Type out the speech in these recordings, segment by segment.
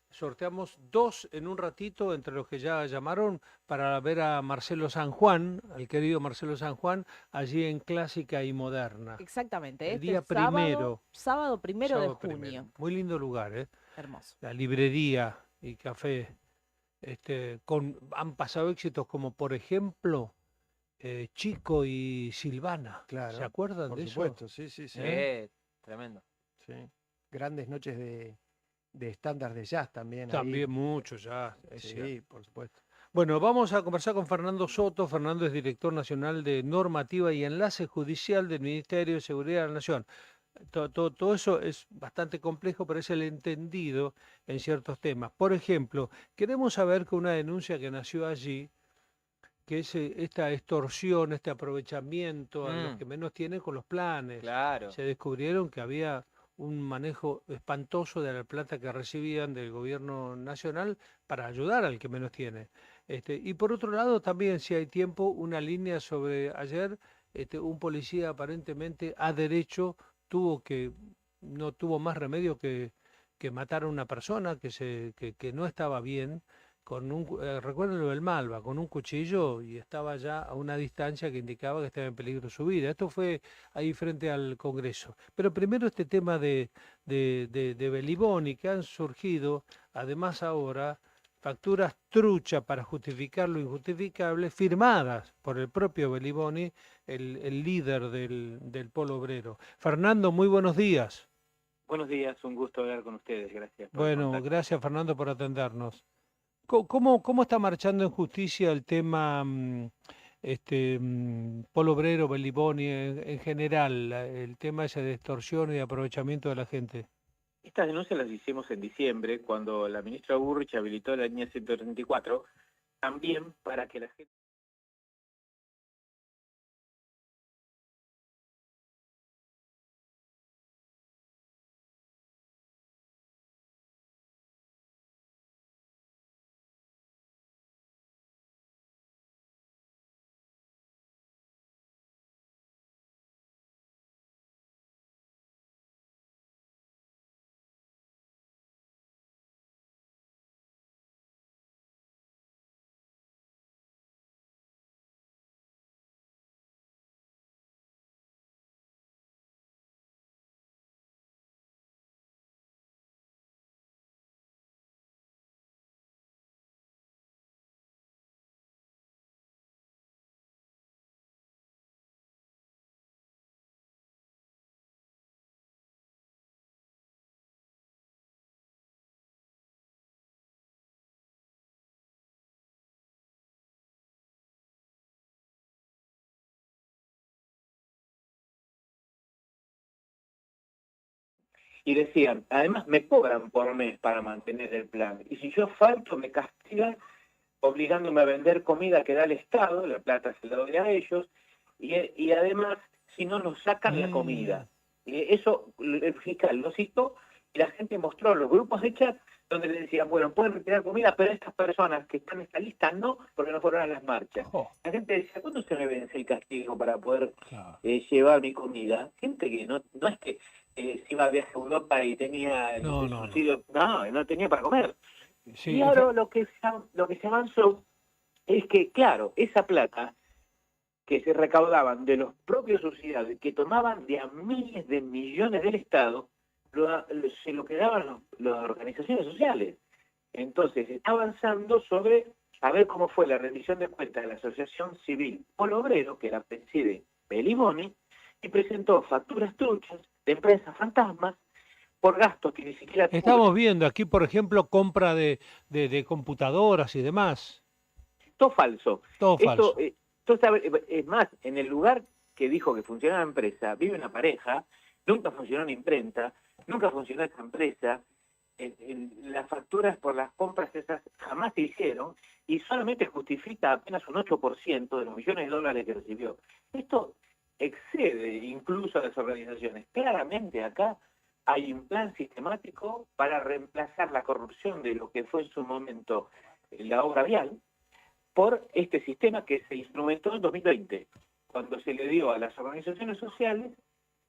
Sorteamos dos en un ratito entre los que ya llamaron para ver a Marcelo San Juan, al querido Marcelo San Juan, allí en Clásica y Moderna. Exactamente, El este día sábado, primero, sábado 1 de junio. sábado 1. Muy lindo lugar, ¿eh? Hermoso. La librería y café. Han pasado éxitos como, por ejemplo, Chico y Silvana. ¿Se Claro, acuerdan por de eso? supuesto, sí, sí, sí, ¿Eh? Tremendo. sí. Grandes noches de estándar de jazz también ahí. También mucho ya, es cierto. Sí, por supuesto. Bueno, vamos a conversar con Fernando Soto. Fernando es director nacional de Normativa y Enlace Judicial del Ministerio de Seguridad de la Nación. Todo eso es bastante complejo, pero es el entendido en ciertos temas. Por ejemplo, queremos saber que una denuncia que nació allí, que es esta extorsión, este aprovechamiento a los Mm, que menos tienen con los planes. claro. Se descubrieron que había un manejo espantoso de la plata que recibían del gobierno nacional para ayudar al que menos tiene. Y por otro lado, también, si hay tiempo, una línea sobre ayer, un policía aparentemente a derecho no tuvo más remedio que matar a una persona que no estaba bien recuerden lo del Malva, con un cuchillo y estaba ya a una distancia que indicaba que estaba en peligro su vida. Esto fue ahí frente al Congreso. Pero primero este tema de Beliboni, que han surgido, además ahora, facturas truchas para justificar lo injustificable, firmadas por el propio Beliboni, el líder del Polo Obrero. Fernando, muy buenos días. Buenos días, un gusto hablar con ustedes, gracias por el Bueno, contacto. gracias Fernando por atendernos. ¿Cómo está marchando en justicia el tema Polo Obrero, Belliboni en general, el tema ese de extorsión y aprovechamiento de la gente? Estas denuncias las hicimos en diciembre, cuando la ministra Burrich habilitó la línea 134, también para que la gente... Y decían, además me cobran por mes para mantener el plan, y si yo falto me castigan obligándome a vender comida que da el Estado, la plata se la doy a ellos, y además, si no, nos sacan la Mm, comida. Y eso el fiscal lo citó y la gente mostró los grupos de chat donde le decían, bueno, pueden retirar comida, pero estas personas que están en esta lista no, porque no fueron a las marchas. jo, La gente decía, ¿cuándo se me vence el castigo para poder claro. llevar mi comida? Gente que no es que se iba a viaje a Europa y tenía No, el no, no. subsidio, no tenía para comer. Y Sí, ahora lo que se avanzó es que, claro, esa plata que se recaudaban de los propios sociedades, que tomaban de a miles de millones del Estado, se lo quedaban las organizaciones sociales. Entonces, está avanzando sobre a ver cómo fue la rendición de cuentas de la Asociación Civil Polo Obrero, que la preside Beliboni, y presentó facturas truchas de empresas fantasmas por gastos que ni siquiera estamos cubren. viendo aquí, por ejemplo, compra de computadoras y demás. Todo falso. Todo Esto, falso. es más, en el lugar que dijo que funcionaba la empresa, vive una pareja, nunca funcionó una imprenta, nunca funcionó esta empresa, las facturas por las compras esas jamás se hicieron y solamente justifica apenas un 8% de los millones de dólares que recibió. Esto excede incluso a las organizaciones. Claramente acá hay un plan sistemático para reemplazar la corrupción de lo que fue en su momento la obra vial por este sistema que se instrumentó en 2020, cuando se le dio a las organizaciones sociales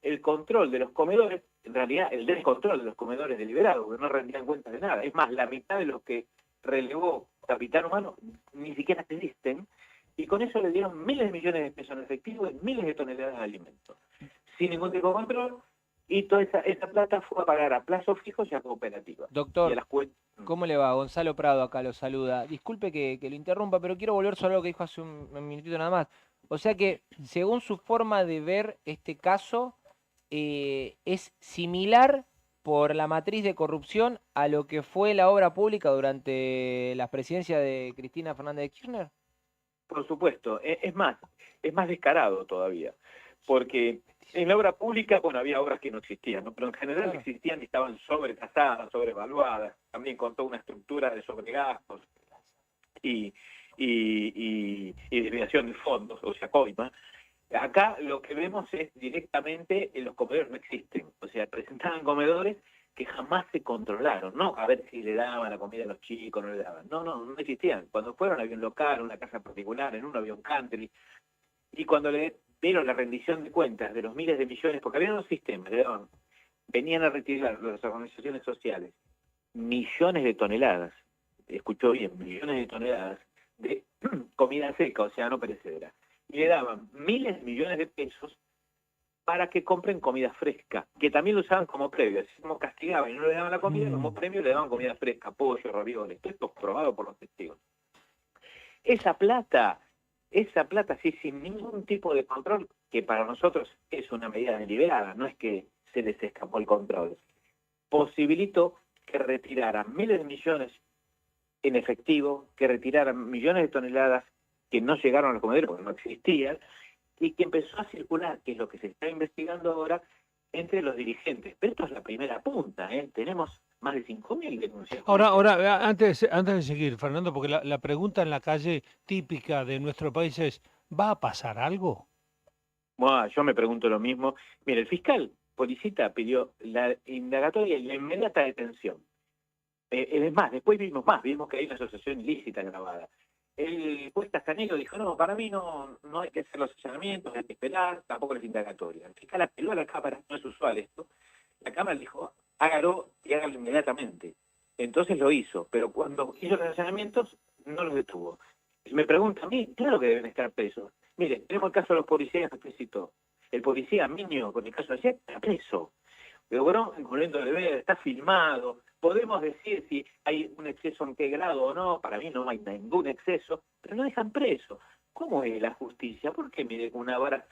el control de los comedores, en realidad el descontrol de los comedores deliberados, porque no rendían cuenta de nada. Es más, la mitad de los que relevó Capitán Humano ni siquiera existen, y con eso le dieron miles de millones de pesos en efectivo y miles de toneladas de alimentos, sin ningún tipo de control, y toda esa plata fue a pagar a plazos fijos y a cooperativas. Y a Doctor, las ¿cómo le va? Gonzalo Prado acá lo saluda. Disculpe que lo interrumpa, pero quiero volver sobre lo que dijo hace un minutito nada más. O sea que, según su forma de ver este caso, es similar por la matriz de corrupción a lo que fue la obra pública durante la presidencia de Cristina Fernández de Kirchner. Por supuesto, es más descarado todavía, porque en la obra pública, bueno, había obras que no existían, ¿no? Pero en general Claro. existían y estaban sobretasadas, sobrevaluadas, también con toda una estructura de sobregastos y desviación de fondos, o sea, coima. Acá lo que vemos es directamente los comedores no existen, o sea, presentaban comedores que jamás se controlaron, ¿no? A ver si le daban la comida a los chicos, no le daban. No existían. Cuando fueron había un local, una casa particular, en uno había un country, y cuando le dieron la rendición de cuentas de los miles de millones, porque había dos sistemas, venían a retirar las organizaciones sociales millones de toneladas, escuchó bien, millones de toneladas de comida seca, o sea, no perecedera, y le daban miles de millones de pesos para que compren comida fresca, que también lo usaban como premio. Así como castigaban y no le daban la comida, como premio le daban comida fresca, pollo, ravioles. Esto es probado por los testigos. Esa plata sí, sin ningún tipo de control, que para nosotros es una medida deliberada, no es que se les escapó el control, posibilitó que retiraran miles de millones en efectivo, que retiraran millones de toneladas que no llegaron a los comederos porque no existían, y que empezó a circular, que es lo que se está investigando ahora, entre los dirigentes. Pero esto es la primera punta, ¿eh? Tenemos más de 5.000 denuncias. Ahora, antes de seguir, Fernando, porque la pregunta en la calle típica de nuestro país es, ¿va a pasar algo? Bueno, yo me pregunto lo mismo. Mire, el fiscal Policita pidió la indagatoria y la inmediata detención. Es más, después vimos que hay una asociación ilícita grabada. El juez Castanero dijo, no, para mí no hay que hacer los allanamientos, hay que esperar, tampoco las indagatorias. El fiscal apeló a la Cámara, no es usual esto. La Cámara dijo, hágalo y hágalo inmediatamente. Entonces lo hizo, pero cuando hizo los allanamientos, no los detuvo. Y me pregunta a mí, claro que deben estar presos. Mire, tenemos el caso de los policías que explicitó. El policía Miño, con el caso de ayer, está preso. Logró, incluyendo el deber, está filmado. Podemos decir si hay un exceso en qué grado o no. Para mí no hay ningún exceso, pero lo dejan preso. ¿Cómo es la justicia? ¿Por qué mide con una vara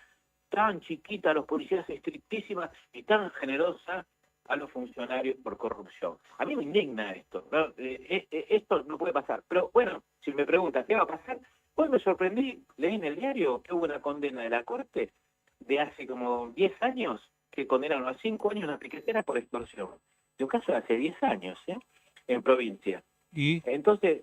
tan chiquita a los policías, estrictísima y tan generosa a los funcionarios por corrupción? A mí me indigna esto, ¿no? Esto no puede pasar. Pero bueno, si me preguntan qué va a pasar, hoy me sorprendí, leí en el diario que hubo una condena de la Corte de hace como 10 años que condenaron a 5 años una piquetera por extorsión. De un caso de hace 10 años, en provincia. Y Entonces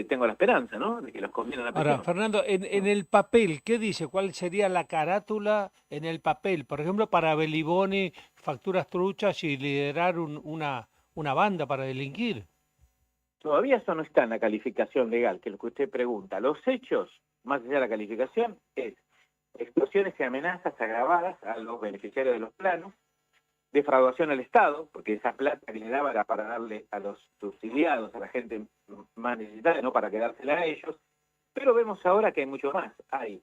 tengo la esperanza, ¿no? De que los condenen a ahora, prisión. Fernando, en el papel, ¿qué dice? ¿Cuál sería la carátula en el papel? Por ejemplo, para Beliboni, facturas truchas y liderar una banda para delinquir. Todavía eso no está en la calificación legal, que es lo que usted pregunta. Los hechos, más allá de la calificación, es extorsiones y amenazas agravadas a los beneficiarios de los planos, defraudación al Estado, porque esa plata que le daba era para darle a los subsidiados, a la gente más necesitada, no para quedársela a ellos. Pero vemos ahora que hay mucho más. Hay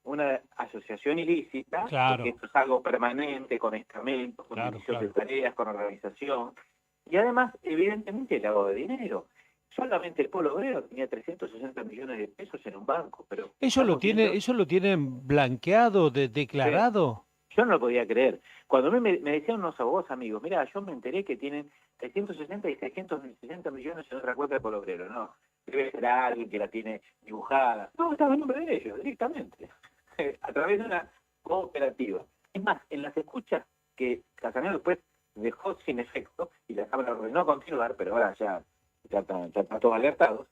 una asociación ilícita, Claro. porque esto es algo permanente, con estamentos, con Claro, división claro. de tareas, con organización. Y además, evidentemente, el lavado de dinero. Solamente el Polo Obrero tenía 360 millones de pesos en un banco, pero ¿Eso lo estamos viendo- lo tienen blanqueado, declarado? Yo no lo podía creer. Cuando a mí me decían unos abogados amigos, mira, yo me enteré que tienen 360 y 660 millones en otra cuenta de Polo Obrero. No, debe ser alguien que la tiene dibujada. No, estaba en nombre de ellos, directamente, a través de una cooperativa. Es más, en las escuchas que Casanero después dejó sin efecto, y la Cámara ordenó continuar, pero ahora ya están todos alertados,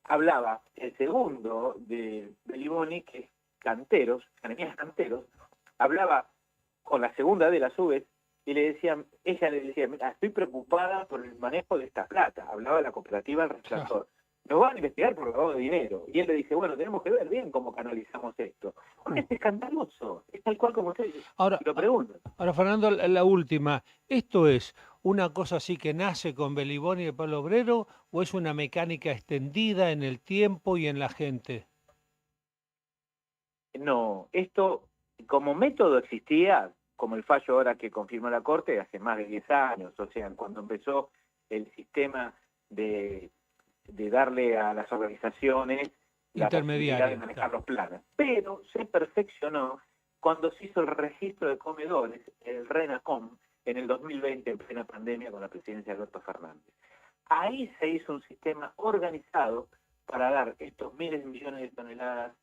hablaba el segundo de Beliboni, que es Canteros, Jeremías Canteros, hablaba con la segunda de él a su vez, y ella le decía, mira, estoy preocupada por el manejo de esta plata. Hablaba de la cooperativa El Resplandor. nos van a investigar por lavado de dinero. Y él le dice, bueno, tenemos que ver bien cómo canalizamos esto. Porque es escandaloso, es tal cual como usted Ahora, lo pregunta. ahora Fernando, la última. ¿Esto es una cosa así que nace con Beliboni y el Pablo Obrero o es una mecánica extendida en el tiempo y en la gente? No, esto como método existía, como el fallo ahora que confirmó la Corte, hace más de 10 años, o sea, cuando empezó el sistema de darle a las organizaciones la posibilidad de manejar los planes. Pero se perfeccionó cuando se hizo el registro de comedores, el RENACOM, en el 2020, en plena pandemia, con la presidencia de Alberto Fernández. Ahí se hizo un sistema organizado para dar estos miles de millones de toneladas,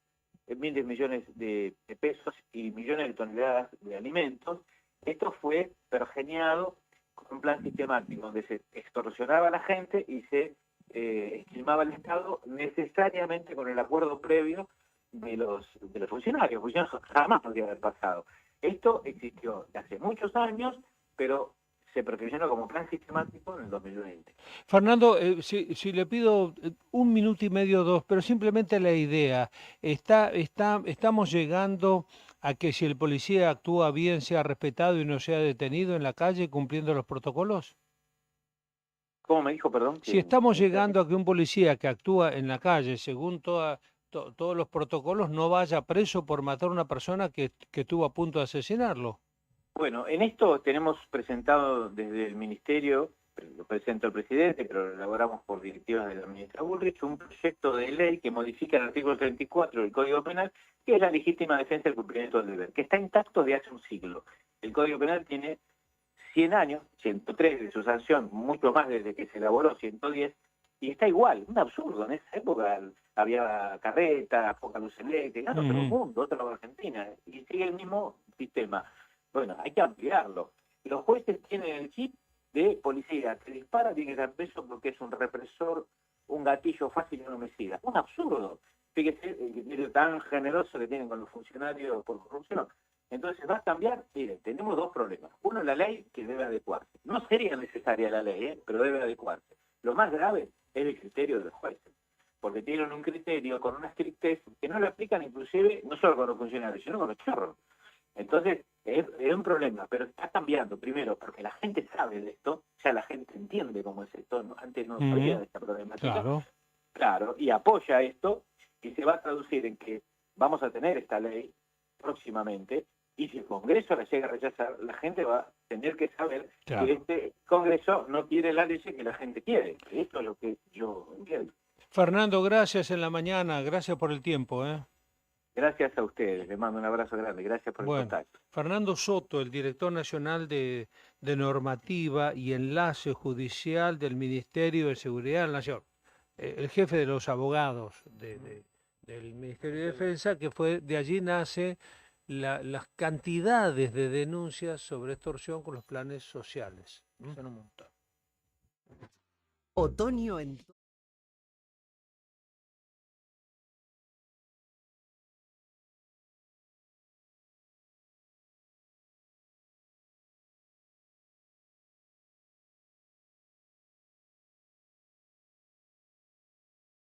miles de millones de pesos y millones de toneladas de alimentos. Esto fue pergeñado con un plan sistemático donde se extorsionaba a la gente y se estimaba el Estado necesariamente con el acuerdo previo de los funcionarios. Funcionarios jamás podría haber pasado. Esto existió hace muchos años, pero se perfeccionó como plan sistemático en el 2020. Fernando, si le pido 1 minuto y medio, 2, pero simplemente la idea, estamos llegando a que si el policía actúa bien sea respetado y no sea detenido en la calle cumpliendo los protocolos. ¿Cómo me dijo, perdón? Si estamos llegando a que un policía que actúa en la calle según todos los protocolos no vaya preso por matar a una persona que estuvo a punto de asesinarlo. Bueno, en esto tenemos presentado desde el Ministerio, lo presentó el presidente, pero lo elaboramos por directivas de la ministra Bullrich, un proyecto de ley que modifica el artículo 34 del Código Penal, que es la legítima defensa del cumplimiento del deber, que está intacto de hace un siglo. El Código Penal tiene 100 años, 103 de su sanción, mucho más desde que se elaboró, 110, y está igual, un absurdo. En esa época había carretas, poca luz eléctrica, otro mundo, otra Argentina, y sigue el mismo sistema. Bueno, hay que ampliarlo. Los jueces tienen el chip de policía que dispara, tiene que estar preso porque es un represor, un gatillo fácil y un homicida. Un absurdo. Fíjese el tan generoso que tienen con los funcionarios por corrupción. Entonces, ¿va a cambiar? Mire, tenemos dos problemas. Uno, la ley que debe adecuarse. No sería necesaria la ley, pero debe adecuarse. Lo más grave es el criterio de los jueces, porque tienen un criterio con una estrictez que no lo aplican inclusive no solo con los funcionarios, sino con los chorros. Entonces, es un problema, pero está cambiando, primero, porque la gente sabe de esto, ya la gente entiende cómo es esto, antes no sabía de esta problemática. Claro, y apoya esto, y se va a traducir en que vamos a tener esta ley próximamente, y si el Congreso la llega a rechazar, la gente va a tener que saber que este Congreso no quiere la ley que la gente quiere. Esto es lo que yo entiendo. Fernando, gracias en la mañana, gracias por el tiempo. Gracias a ustedes, les mando un abrazo grande, gracias por el contacto. Fernando Soto, el director nacional de normativa y enlace judicial del Ministerio de Seguridad de la Nación, el jefe de los abogados del Ministerio de Defensa, que fue de allí nace las cantidades de denuncias sobre extorsión con los planes sociales. Son un montón. Otoño en